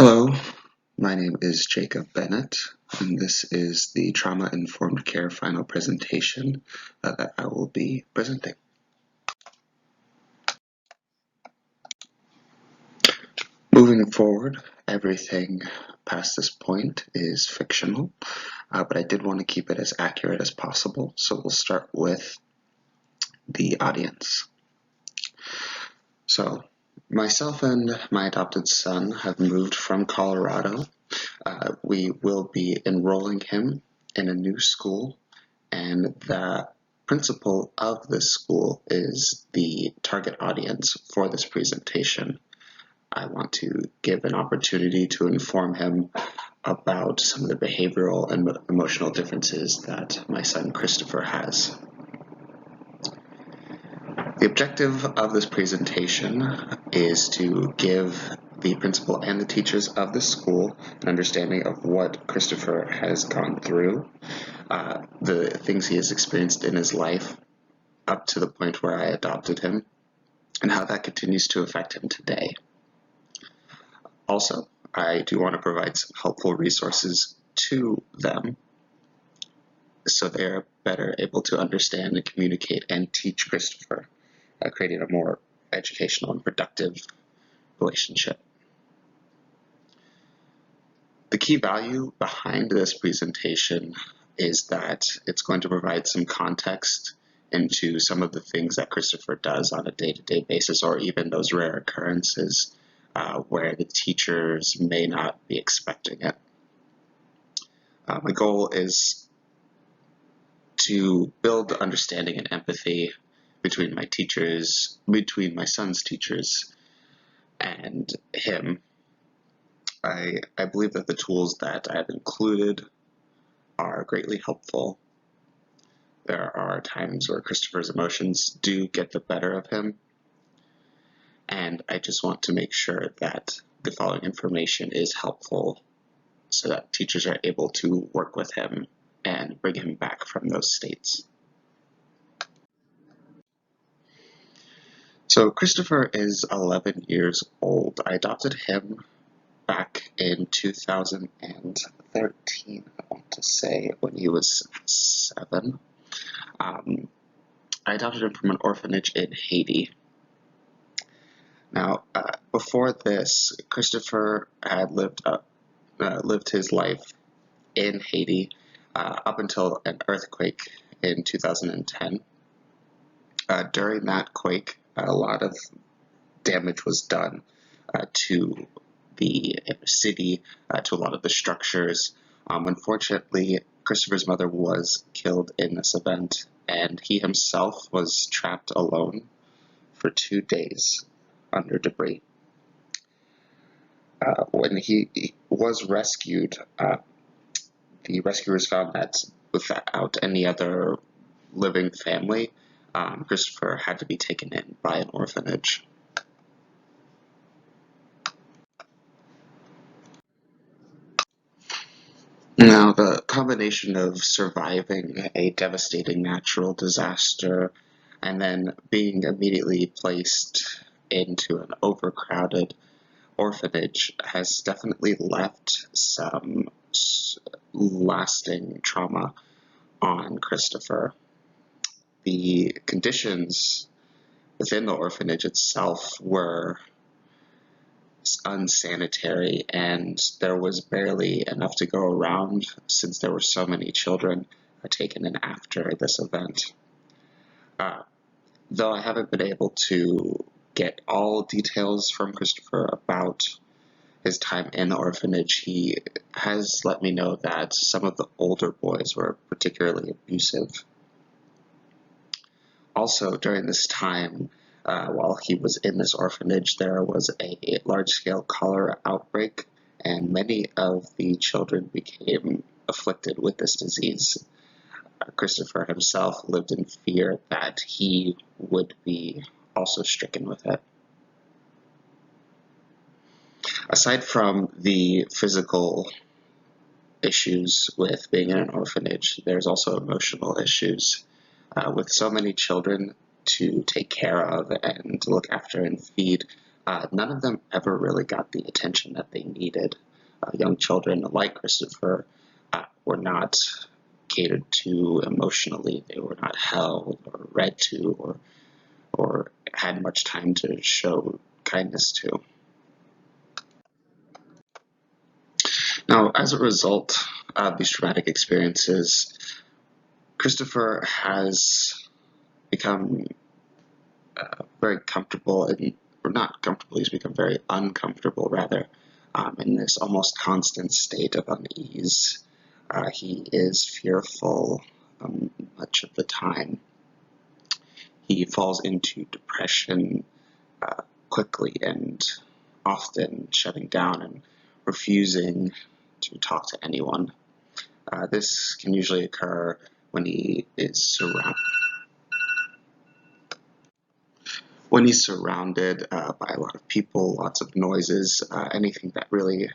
Hello, my name is Jacob Bennett, and this is the Trauma-Informed Care final presentation that I will be presenting. Moving forward, everything past this point is fictional, but I did want to keep it as accurate as possible, so we'll start with the audience. So, myself and my adopted son have moved from Colorado. We will be enrolling him in a new school, and the principal of this school is the target audience for this presentation. I want to give an opportunity to inform him about some of the behavioral and emotional differences that my son Christopher has. The objective of this presentation is to give the principal and the teachers of the school an understanding of what Christopher has gone through, the things he has experienced in his life up to the point where I adopted him, and how that continues to affect him today. Also, I do want to provide some helpful resources to them so they are better able to understand and communicate and teach Christopher, creating a more educational and productive relationship. The key value behind this presentation is that it's going to provide some context into some of the things that Christopher does on a day-to-day basis, or even those rare occurrences where the teachers may not be expecting it. My goal is to build understanding and empathy between my son's teachers and him. I believe that the tools that I've included are greatly helpful. There are times where Christopher's emotions do get the better of him, and I just want to make sure that the following information is helpful so that teachers are able to work with him and bring him back from those states. So Christopher is 11 years old. I adopted him back in 2013, I want to say, when he was 7. I adopted him from an orphanage in Haiti. Now, before this, Christopher had lived his life in Haiti up until an earthquake in 2010. During that quake, a lot of damage was done to the city, to a lot of the structures. Unfortunately, Christopher's mother was killed in this event, and he himself was trapped alone for 2 days under debris. When he was rescued, the rescuers found that without any other living family, Christopher had to be taken in by an orphanage. Now, the combination of surviving a devastating natural disaster and then being immediately placed into an overcrowded orphanage has definitely left some lasting trauma on Christopher. The conditions within the orphanage itself were unsanitary, and there was barely enough to go around since there were so many children taken in after this event. Though I haven't been able to get all details from Christopher about his time in the orphanage, he has let me know that some of the older boys were particularly abusive. Also, during this time, while he was in this orphanage, there was a large-scale cholera outbreak, and many of the children became afflicted with this disease. Christopher himself lived in fear that he would be also stricken with it. Aside from the physical issues with being in an orphanage, there's also emotional issues. With so many children to take care of and to look after and feed, None of them ever really got the attention that they needed. Young children like Christopher were not catered to emotionally. They were not held or read to or had much time to show kindness to. Now, as a result of these traumatic experiences, Christopher has become very comfortable, or not comfortable, he's become very uncomfortable, rather, in this almost constant state of unease. He is fearful much of the time. He falls into depression quickly and often shutting down and refusing to talk to anyone. This can usually occur when he is surrounded by a lot of people, lots of noises, anything that really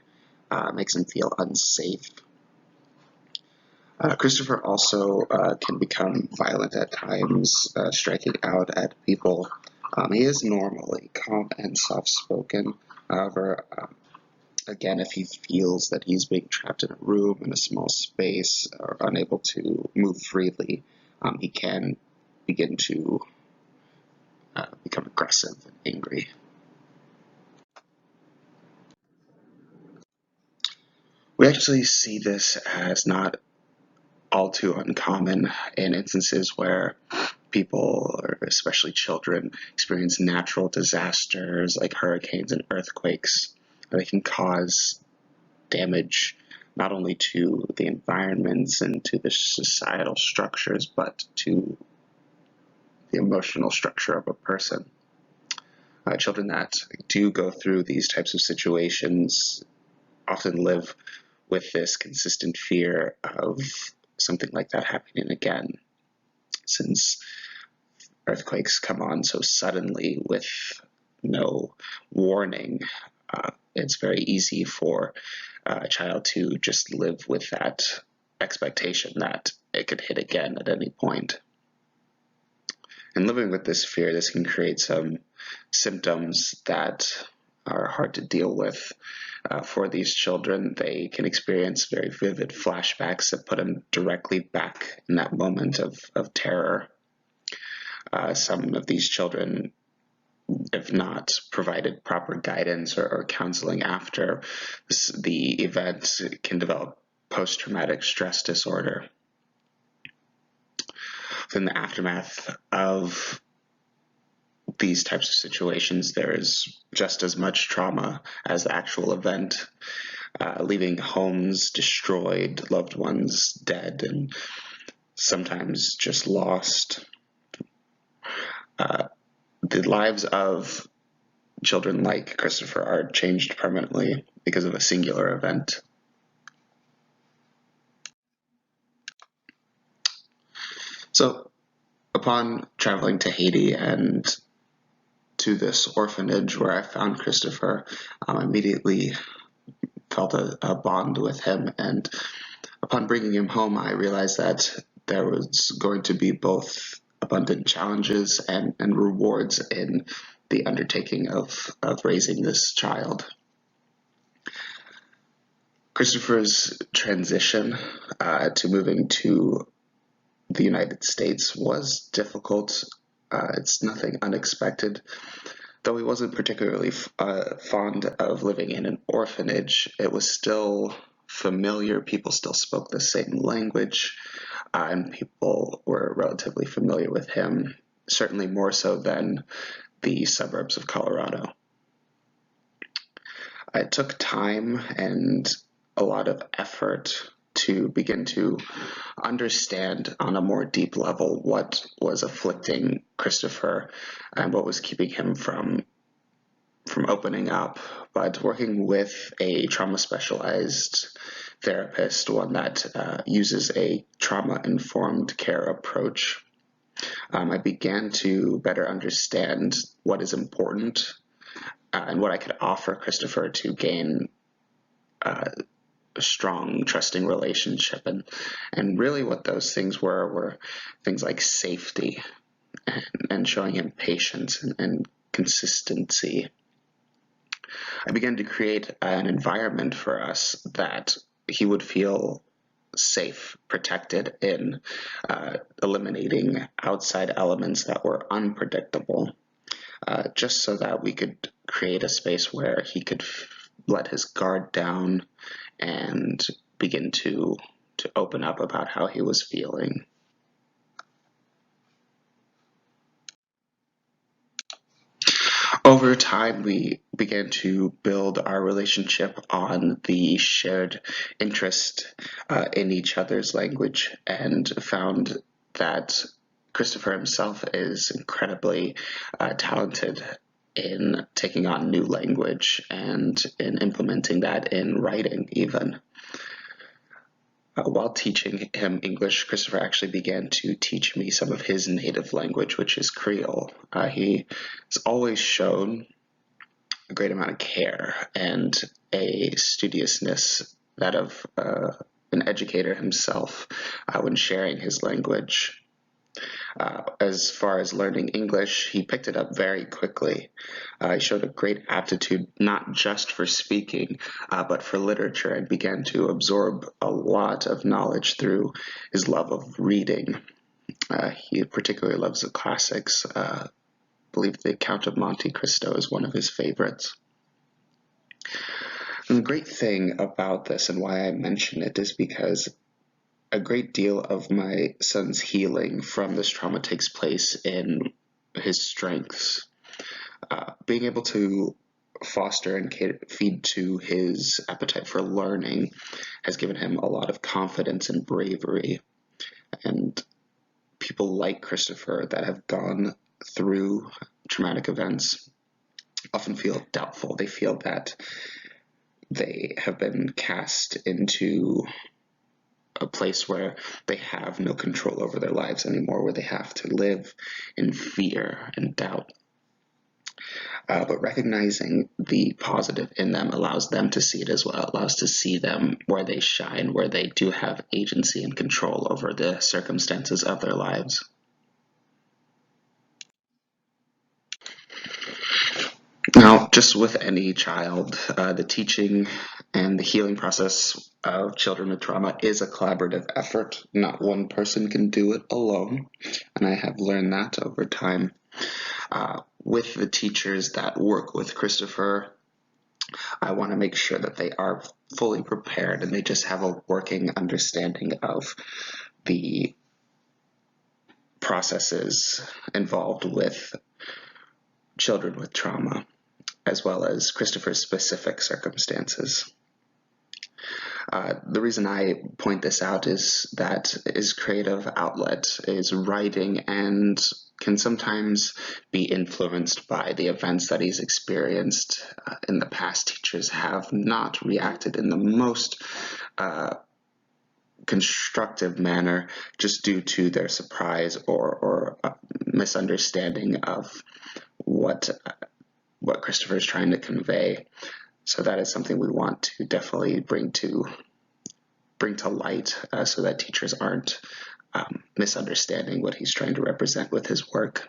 makes him feel unsafe. Christopher also can become violent at times, striking out at people. He is normally calm and soft-spoken. However, again, if he feels that he's being trapped in a room, in a small space, or unable to move freely, he can begin to become aggressive and angry. We actually see this as not all too uncommon in instances where people, or especially children, experience natural disasters like hurricanes and earthquakes. They can cause damage not only to the environments and to the societal structures, but to the emotional structure of a person. Children that do go through these types of situations often live with this consistent fear of something like that happening again, since earthquakes come on so suddenly with no warning. It's very easy for a child to just live with that expectation that it could hit again at any point. And living with this fear, this can create some symptoms that are hard to deal with. For these children, they can experience very vivid flashbacks that put them directly back in that moment of terror. Some of these children, if not provided proper guidance or counseling after the event, can develop post-traumatic stress disorder. In the aftermath of these types of situations, there is just as much trauma as the actual event, leaving homes destroyed, loved ones dead, and sometimes just lost. The lives of children like Christopher are changed permanently because of a singular event. So, upon traveling to Haiti and to this orphanage where I found Christopher, I immediately felt a bond with him, and upon bringing him home, I realized that there was going to be both abundant challenges and rewards in the undertaking of raising this child. Christopher's transition to moving to the United States was difficult. It's nothing unexpected. Though he wasn't particularly fond of living in an orphanage, it was still familiar. People still spoke the same language, and people were relatively familiar with him, certainly more so than the suburbs of Colorado. It took time and a lot of effort to begin to understand on a more deep level what was afflicting Christopher and what was keeping him from opening up. But working with a trauma specialized therapist, one that uses a trauma-informed care approach, I began to better understand what is important and what I could offer Christopher to gain a strong, trusting relationship. And really what those things were things like safety and showing him patience and consistency. I began to create an environment for us that he would feel safe, protected in, eliminating outside elements that were unpredictable, just so that we could create a space where he could let his guard down and begin to open up about how he was feeling. Over time, we began to build our relationship on the shared interest in each other's language, and found that Christopher himself is incredibly talented in taking on new language and in implementing that in writing, even. While teaching him English, Christopher actually began to teach me some of his native language, which is Creole. He has always shown a great amount of care and a studiousness that of an educator himself when sharing his language. As far as learning English, he picked it up very quickly. He showed a great aptitude not just for speaking, but for literature, and began to absorb a lot of knowledge through his love of reading. He particularly loves the classics. I believe The Count of Monte Cristo is one of his favorites. And the great thing about this, and why I mention it, is because a great deal of my son's healing from this trauma takes place in his strengths. Being able to foster and feed to his appetite for learning has given him a lot of confidence and bravery. And people like Christopher that have gone through traumatic events often feel doubtful. They feel that they have been cast into a place where they have no control over their lives anymore, where they have to live in fear and doubt. But recognizing the positive in them allows them to see it as well, allows to see them where they shine, where they do have agency and control over the circumstances of their lives. Now, just with any child, the teaching and the healing process of children with trauma is a collaborative effort. Not one person can do it alone, and I have learned that over time. With the teachers that work with Christopher, I want to make sure that they are fully prepared and they just have a working understanding of the processes involved with children with trauma, as well as Christopher's specific circumstances. The reason I point this out is that his creative outlet is writing and can sometimes be influenced by the events that he's experienced in the past. Teachers have not reacted in the most constructive manner just due to their surprise or misunderstanding of what Christopher is trying to convey. So that is something we want to definitely bring to light, so that teachers aren't misunderstanding what he's trying to represent with his work.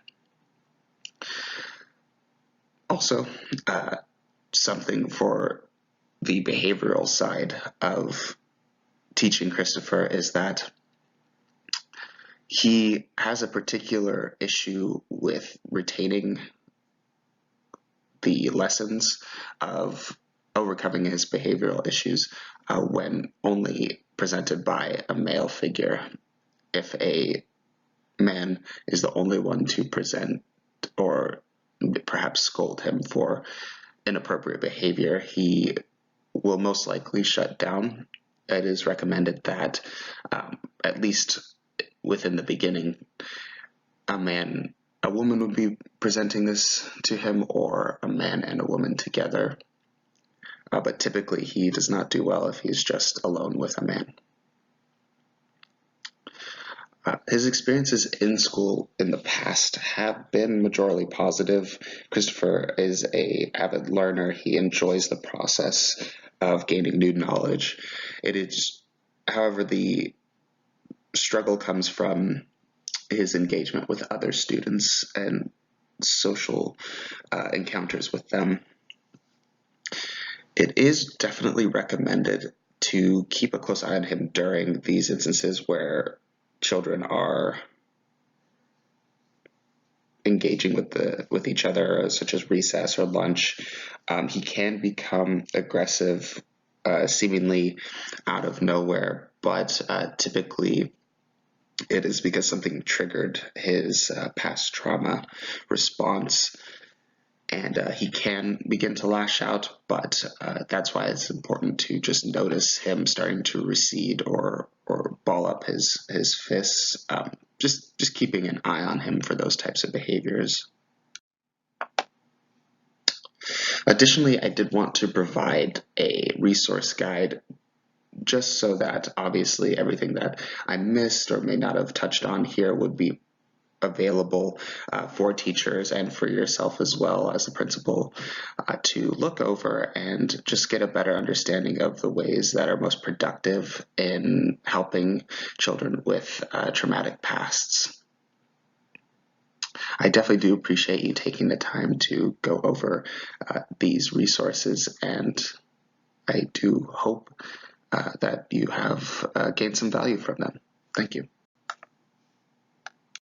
Also, something for the behavioral side of teaching Christopher is that he has a particular issue with retaining the lessons of overcoming his behavioral issues when only presented by a male figure. If a man is the only one to present or perhaps scold him for inappropriate behavior, he will most likely shut down. It is recommended that at least within the beginning, a woman would be presenting this to him, or a man and a woman together. But typically he does not do well if he's just alone with a man. His experiences in school in the past have been majorly positive. Christopher is an avid learner. He enjoys the process of gaining new knowledge. It is, however, the struggle comes from his engagement with other students and social encounters with them. It is definitely recommended to keep a close eye on him during these instances where children are engaging with each other, such as recess or lunch. He can become aggressive, seemingly out of nowhere, but typically it is because something triggered his past trauma response, and he can begin to lash out, but that's why it's important to just notice him starting to recede or ball up his fists. Just keeping an eye on him for those types of behaviors. Additionally, I did want to provide a resource guide just so that obviously everything that I missed or may not have touched on here would be available for teachers and for yourself as well as a principal to look over and just get a better understanding of the ways that are most productive in helping children with traumatic pasts. I definitely do appreciate you taking the time to go over these resources, and I do hope that you have gained some value from them. Thank you.